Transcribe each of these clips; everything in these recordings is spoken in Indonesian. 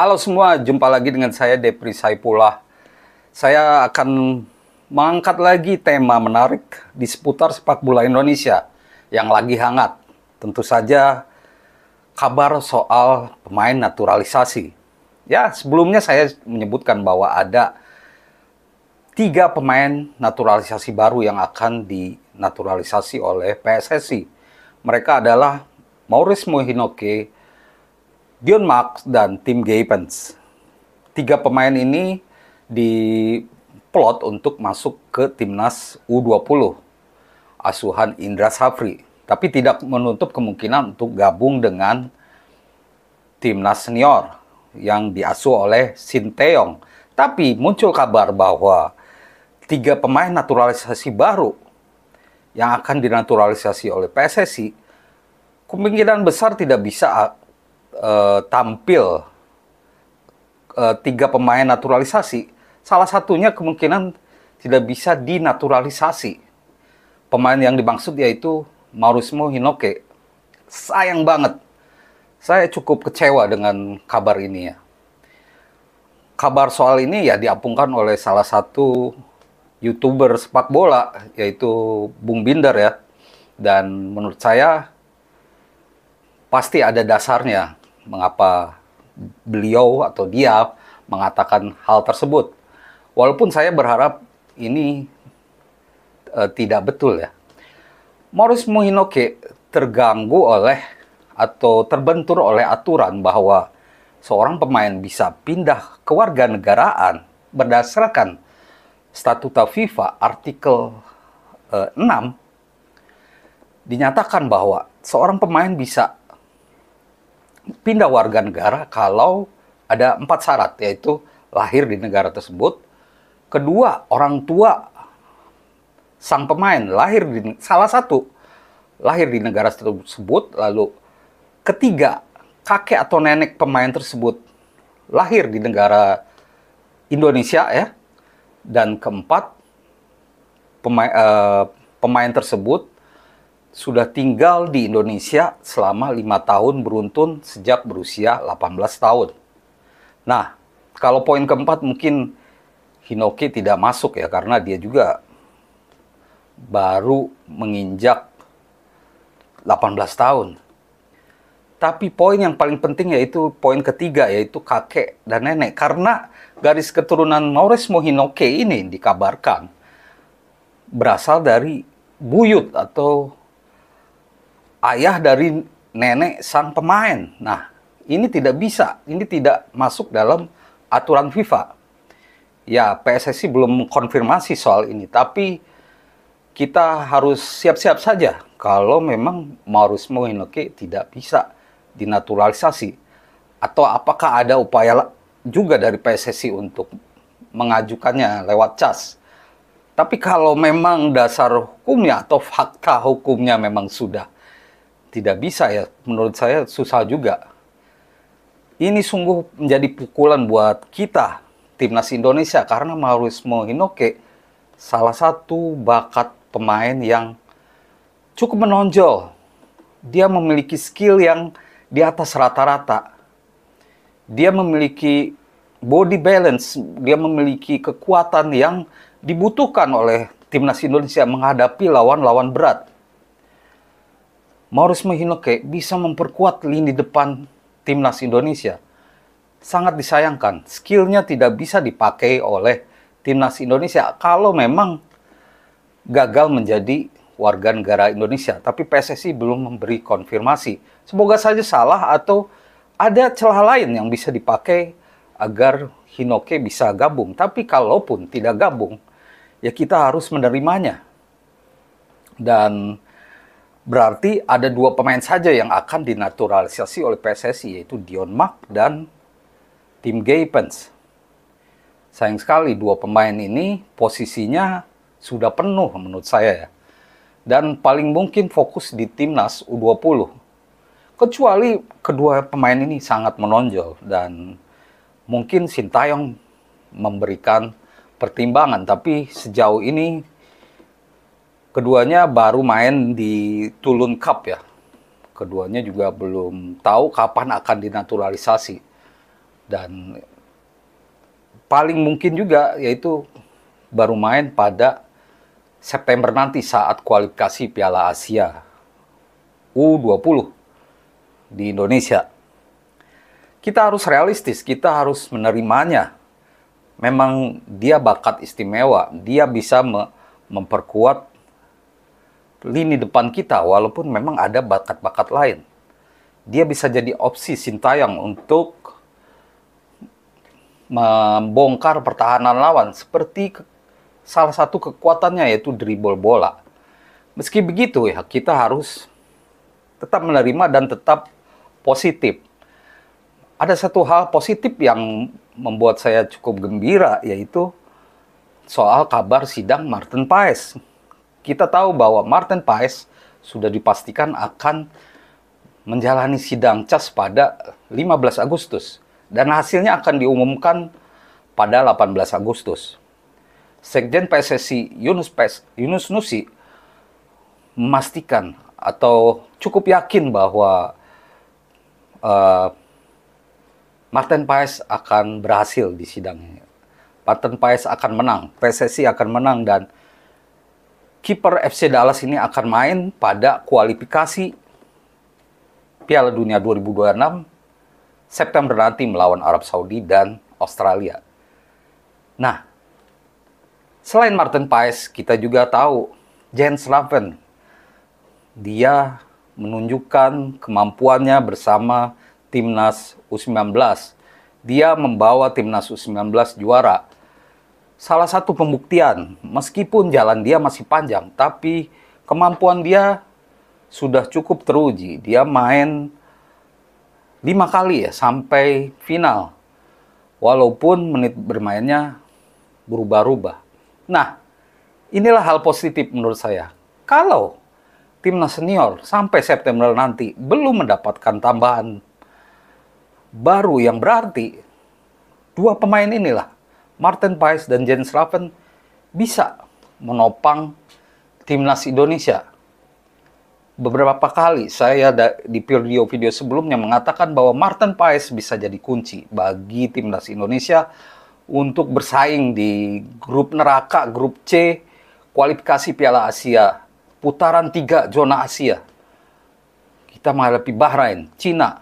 Halo semua, jumpa lagi dengan saya Depri Saipullah. Saya akan mengangkat lagi tema menarik di seputar sepak bola Indonesia yang lagi hangat. Tentu saja kabar soal pemain naturalisasi. Ya, sebelumnya saya menyebutkan bahwa ada 3 pemain naturalisasi baru yang akan dinaturalisasi oleh PSSI. Mereka adalah Maurice Mohinoke, Dion Max, dan Tim Geipens. 3 pemain ini diplot untuk masuk ke timnas U20 asuhan Indra Safri, tapi tidak menutup kemungkinan untuk gabung dengan timnas senior yang diasuh oleh Sinteyong. Tapi muncul kabar bahwa 3 pemain naturalisasi baru yang akan dinaturalisasi oleh PSSI kemungkinan besar tidak bisa tampil 3 pemain naturalisasi. Salah satunya kemungkinan tidak bisa dinaturalisasi. Pemain yang dimaksud yaitu Maurice Mohinoke. Sayang banget. Saya cukup kecewa dengan kabar ini ya. Kabar soal ini ya diapungkan oleh salah satu YouTuber sepak bola, yaitu Bung Binder ya. Dan menurut saya pasti ada dasarnya mengapa beliau atau dia mengatakan hal tersebut. Walaupun saya berharap ini tidak betul ya. Maurice Mohinoke terganggu oleh atau terbentur oleh aturan bahwa seorang pemain bisa pindah kewarganegaraan berdasarkan Statuta FIFA artikel 6, dinyatakan bahwa seorang pemain bisa pindah warga negara kalau ada 4 syarat, yaitu lahir di negara tersebut, kedua, orang tua sang pemain lahir di negara tersebut, lalu ketiga, kakek atau nenek pemain tersebut lahir di negara Indonesia ya, dan keempat, pemain tersebut sudah tinggal di Indonesia selama 5 tahun beruntun sejak berusia 18 tahun. Nah, kalau poin keempat mungkin Hinoke tidak masuk ya, karena dia juga baru menginjak 18 tahun. Tapi poin yang paling penting yaitu poin ketiga, yaitu kakek dan nenek. Karena garis keturunan Maurice Mohinoke ini dikabarkan berasal dari buyut atau ayah dari nenek sang pemain. Nah, ini tidak bisa, ini tidak masuk dalam aturan FIFA. Ya, PSSI belum mengkonfirmasi soal ini, tapi kita harus siap-siap saja kalau memang Maurice Mohinoke tidak bisa dinaturalisasi. Atau apakah ada upaya juga dari PSSI untuk mengajukannya lewat CAS. Tapi kalau memang dasar hukumnya atau fakta hukumnya memang sudah tidak bisa ya, menurut saya susah juga. Ini sungguh menjadi pukulan buat kita, timnas Indonesia, karena Maurice Mohinoke salah satu bakat pemain yang cukup menonjol. Dia memiliki skill yang di atas rata-rata. Dia memiliki body balance, dia memiliki kekuatan yang dibutuhkan oleh timnas Indonesia menghadapi lawan-lawan berat. Maurice Mohinoke bisa memperkuat lini depan timnas Indonesia. Sangat disayangkan, skillnya tidak bisa dipakai oleh timnas Indonesia kalau memang gagal menjadi warga negara Indonesia. Tapi PSSI belum memberi konfirmasi. Semoga saja salah atau ada celah lain yang bisa dipakai agar Hinoke bisa gabung. Tapi kalaupun tidak gabung, ya kita harus menerimanya. Dan berarti ada 2 pemain saja yang akan dinaturalisasi oleh PSSI, yaitu Dion Max dan Tim Geipens. Sayang sekali 2 pemain ini posisinya sudah penuh menurut saya ya. Dan paling mungkin fokus di timnas U20. Kecuali kedua pemain ini sangat menonjol dan mungkin Sinteyong memberikan pertimbangan, tapi sejauh ini keduanya baru main di Tulun Cup ya. Keduanya juga belum tahu kapan akan dinaturalisasi. Dan paling mungkin juga yaitu baru main pada September nanti saat kualifikasi Piala Asia U20 di Indonesia. Kita harus realistis, kita harus menerimanya. Memang dia bakat istimewa, dia bisa memperkuat lini depan kita, walaupun memang ada bakat-bakat lain. Dia bisa jadi opsi Sintayong untuk membongkar pertahanan lawan, seperti salah satu kekuatannya yaitu dribble bola. Meski begitu ya, kita harus tetap menerima dan tetap positif. Ada satu hal positif yang membuat saya cukup gembira, yaitu soal kabar sidang Maarten Paes. Kita tahu bahwa Maarten Paes sudah dipastikan akan menjalani sidang CAS pada 15 Agustus. Dan hasilnya akan diumumkan pada 18 Agustus. Sekjen PSSI Yunus Nusi memastikan atau cukup yakin bahwa Maarten Paes akan berhasil di sidang ini. Maarten Paes akan menang, PSSI akan menang, dan kiper FC Dallas ini akan main pada kualifikasi Piala Dunia 2026 September nanti melawan Arab Saudi dan Australia. Nah, selain Maarten Paes, kita juga tahu Jens Slaven. Dia menunjukkan kemampuannya bersama Timnas U19. Dia membawa Timnas U19 juara. Salah satu pembuktian, meskipun jalan dia masih panjang, tapi kemampuan dia sudah cukup teruji. Dia main 5 kali ya sampai final. Walaupun menit bermainnya berubah-ubah. Nah, inilah hal positif menurut saya. Kalau Timnas senior sampai September nanti belum mendapatkan tambahan baru yang berarti, dua pemain inilah, Maarten Paes dan Jens Slaven, bisa menopang Timnas Indonesia. Beberapa kali saya di video-video sebelumnya mengatakan bahwa Maarten Paes bisa jadi kunci bagi Timnas Indonesia untuk bersaing di grup neraka, grup C, kualifikasi Piala Asia, putaran 3 zona Asia. Kita menghadapi Bahrain, Cina,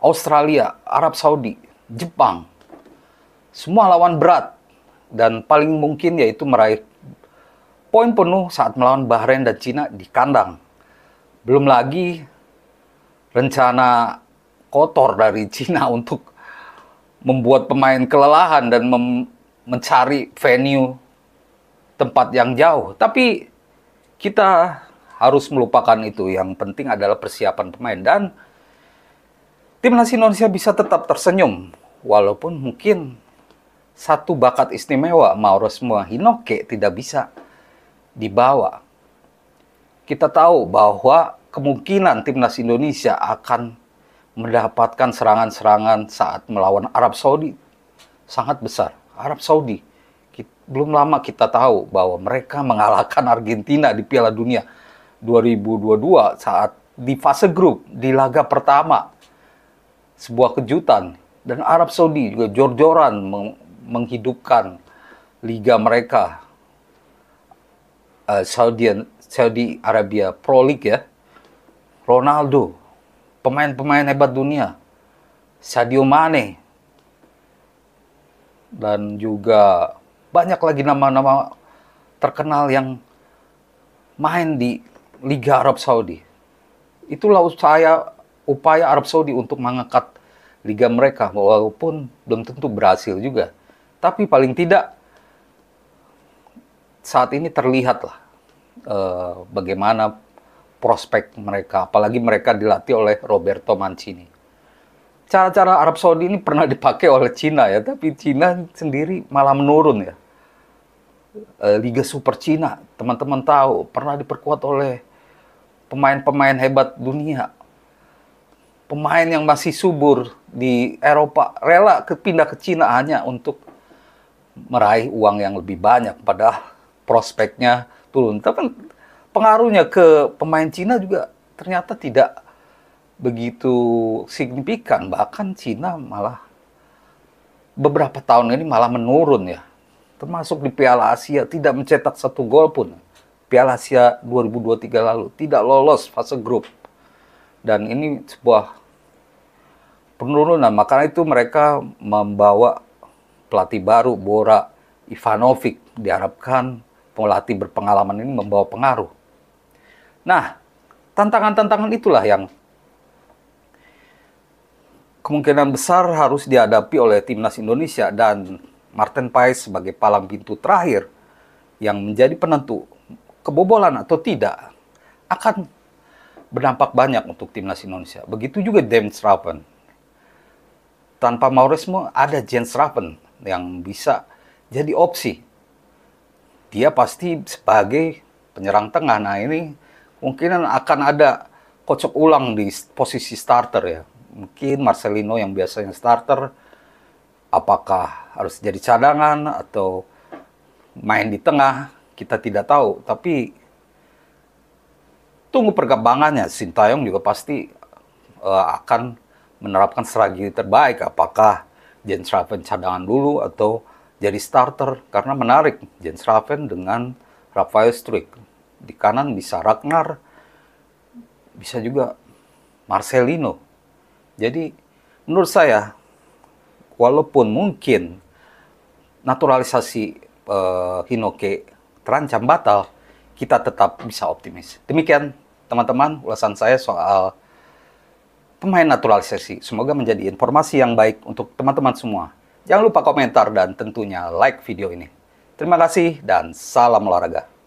Australia, Arab Saudi, Jepang. Semua lawan berat, dan paling mungkin yaitu meraih poin penuh saat melawan Bahrain dan Cina di kandang. Belum lagi rencana kotor dari Cina untuk membuat pemain kelelahan dan mencari venue tempat yang jauh. Tapi kita harus melupakan itu. Yang penting adalah persiapan pemain. Dan Timnas Indonesia bisa tetap tersenyum. Walaupun mungkin satu bakat istimewa, Maurasma Hinoke, tidak bisa dibawa. Kita tahu bahwa kemungkinan Timnas Indonesia akan mendapatkan serangan-serangan saat melawan Arab Saudi sangat besar. Arab Saudi, belum lama kita tahu bahwa mereka mengalahkan Argentina di Piala Dunia 2022 saat di fase grup di laga pertama. Sebuah kejutan. Dan Arab Saudi juga jor-joran menghidupkan liga mereka, Saudi Arabia Pro League ya. Ronaldo, pemain-pemain hebat dunia, Sadio Mane, dan juga banyak lagi nama-nama terkenal yang main di Liga Arab Saudi. Itulah upaya Arab Saudi untuk mengangkat liga mereka, walaupun belum tentu berhasil juga. Tapi paling tidak saat ini terlihatlah bagaimana prospek mereka, apalagi mereka dilatih oleh Roberto Mancini. Cara-cara Arab Saudi ini pernah dipakai oleh Cina ya, tapi Cina sendiri malah menurun ya. Liga Super Cina, teman-teman tahu, pernah diperkuat oleh pemain-pemain hebat dunia. Pemain yang masih subur di Eropa rela pindah ke Cina hanya untuk meraih uang yang lebih banyak, padahal prospeknya turun. Tapi pengaruhnya ke pemain Cina juga ternyata tidak begitu signifikan. Bahkan Cina malah beberapa tahun ini malah menurun ya. Termasuk di Piala Asia tidak mencetak 1 gol pun. Piala Asia 2023 lalu tidak lolos fase grup. Dan ini sebuah penurunan. Makanya itu mereka membawa pelatih baru, Bora Ivanovic. Diharapkan pelatih berpengalaman ini membawa pengaruh. Nah, tantangan-tantangan itulah yang kemungkinan besar harus dihadapi oleh timnas Indonesia, dan Martin Paes sebagai palang pintu terakhir yang menjadi penentu kebobolan atau tidak akan berdampak banyak untuk timnas Indonesia. Begitu juga Dennis Schraven. Tanpa Mauresmo ada Jens Schraven yang bisa jadi opsi. Dia pasti sebagai penyerang tengah. Nah, ini mungkin akan ada kocok ulang di posisi starter ya. Mungkin Marcelino yang biasanya starter, apakah harus jadi cadangan atau main di tengah, kita tidak tahu. Tapi tunggu perkembangannya. Sintayong juga pasti akan menerapkan strategi terbaik. Apakah Jens Schraven cadangan dulu atau jadi starter, karena menarik Jens Schraven dengan Rafael Struijk. Di kanan bisa Ragnar, bisa juga Marcelino. Jadi menurut saya, walaupun mungkin naturalisasi Hinoke terancam batal, kita tetap bisa optimis. Demikian teman-teman ulasan saya soal pemain naturalisasi. Semoga menjadi informasi yang baik untuk teman-teman semua. Jangan lupa komentar dan tentunya like video ini. Terima kasih dan salam olahraga.